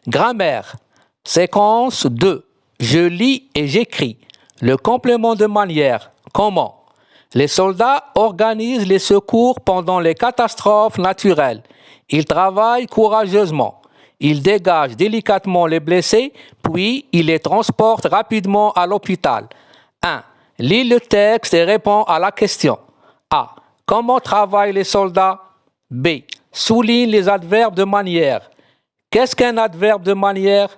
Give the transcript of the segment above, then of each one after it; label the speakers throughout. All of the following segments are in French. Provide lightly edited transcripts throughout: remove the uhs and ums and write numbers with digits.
Speaker 1: Grammaire. Séquence 2. Je lis et j'écris. Le complément de manière. Comment? Les soldats organisent les secours pendant les catastrophes naturelles. Ils travaillent courageusement. Ils dégagent délicatement les blessés, puis ils les transportent rapidement à l'hôpital. 1. Lis le texte et réponds à la question. A. Comment travaillent les soldats? B. Souligne les adverbes de manière. Qu'est-ce qu'un adverbe de manière?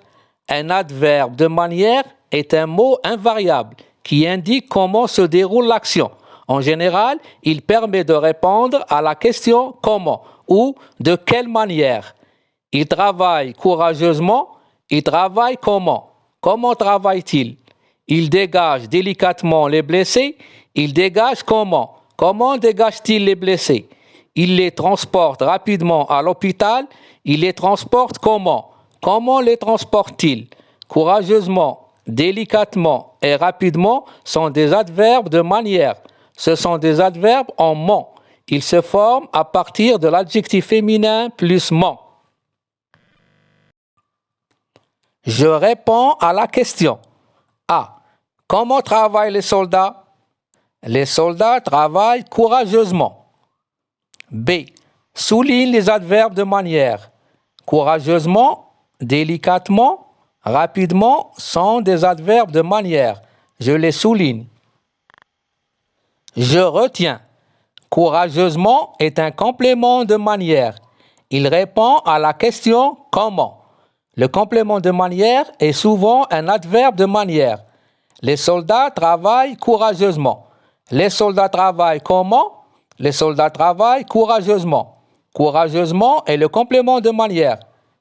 Speaker 1: Un adverbe de manière est un mot invariable qui indique comment se déroule l'action. En général, il permet de répondre à la question comment ou de quelle manière. Il travaille courageusement, il travaille comment? Comment travaille-t-il? Il dégage délicatement les blessés, il dégage comment? Comment dégage-t-il les blessés? Il les transporte rapidement à l'hôpital, il les transporte comment? Comment les transporte-t-il? Courageusement, délicatement et rapidement sont des adverbes de manière. Ce sont des adverbes en ment. Ils se forment à partir de l'adjectif féminin plus ment. Je réponds à la question. A. Comment travaillent les soldats? Les soldats travaillent courageusement. B. Souligne les adverbes de manière. Courageusement, délicatement, rapidement sont des adverbes de manière. Je les souligne. Je retiens. Courageusement est un complément de manière. Il répond à la question comment. Le complément de manière est souvent un adverbe de manière. Les soldats travaillent courageusement. Les soldats travaillent comment? Les soldats travaillent courageusement. Courageusement est le complément de manière.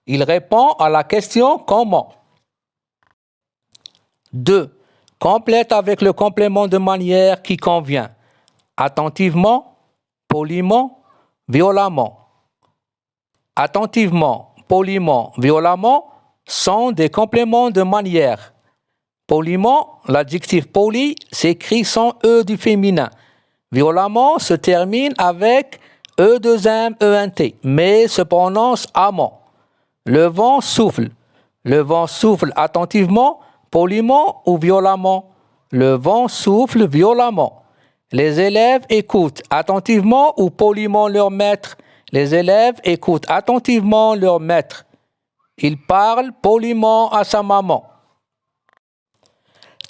Speaker 1: Il répond à la question comment. 2. Complète avec le complément de manière qui convient. Attentivement, poliment, violemment. Attentivement, poliment, violemment sont des compléments de manière. Poliment, l'adjectif poli s'écrit sans E du féminin. Violemment se termine avec E2M, ENT, mais se prononce amant. Le vent souffle. Le vent souffle attentivement, poliment ou violemment. Le vent souffle violemment. Les élèves écoutent attentivement ou poliment leur maître. Les élèves écoutent attentivement leur maître. Il parle poliment à sa maman.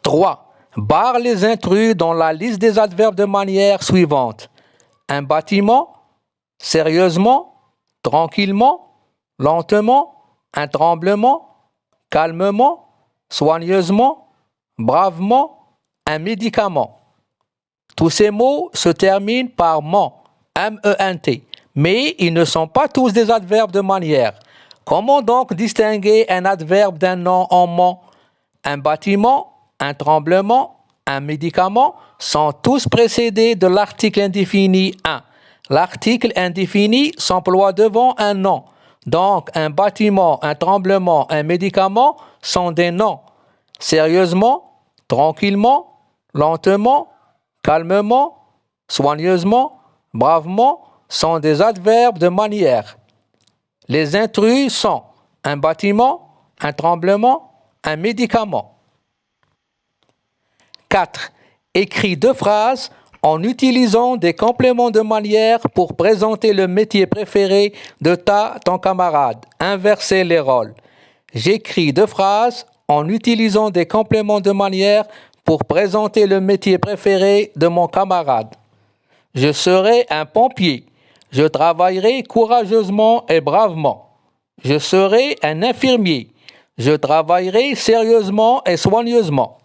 Speaker 1: 3. Barre les intrus dans la liste des adverbes de manière suivante. Un bâtiment, sérieusement, tranquillement, lentement, un tremblement, calmement, soigneusement, bravement, un médicament. Tous ces mots se terminent par ment, M-E-N-T, mais ils ne sont pas tous des adverbes de manière. Comment donc distinguer un adverbe d'un nom en ment? Un bâtiment, un tremblement, un médicament sont tous précédés de l'article indéfini 1. L'article indéfini s'emploie devant un nom. Donc, un bâtiment, un tremblement, un médicament sont des noms. Sérieusement, tranquillement, lentement, calmement, soigneusement, bravement sont des adverbes de manière. Les intrus sont un bâtiment, un tremblement, un médicament. 4. Écris 2 phrases en utilisant des compléments de manière pour présenter le métier préféré de ton camarade. Inversez les rôles. J'écris 2 phrases en utilisant des compléments de manière pour présenter le métier préféré de mon camarade. Je serai un pompier. Je travaillerai courageusement et bravement. Je serai un infirmier. Je travaillerai sérieusement et soigneusement.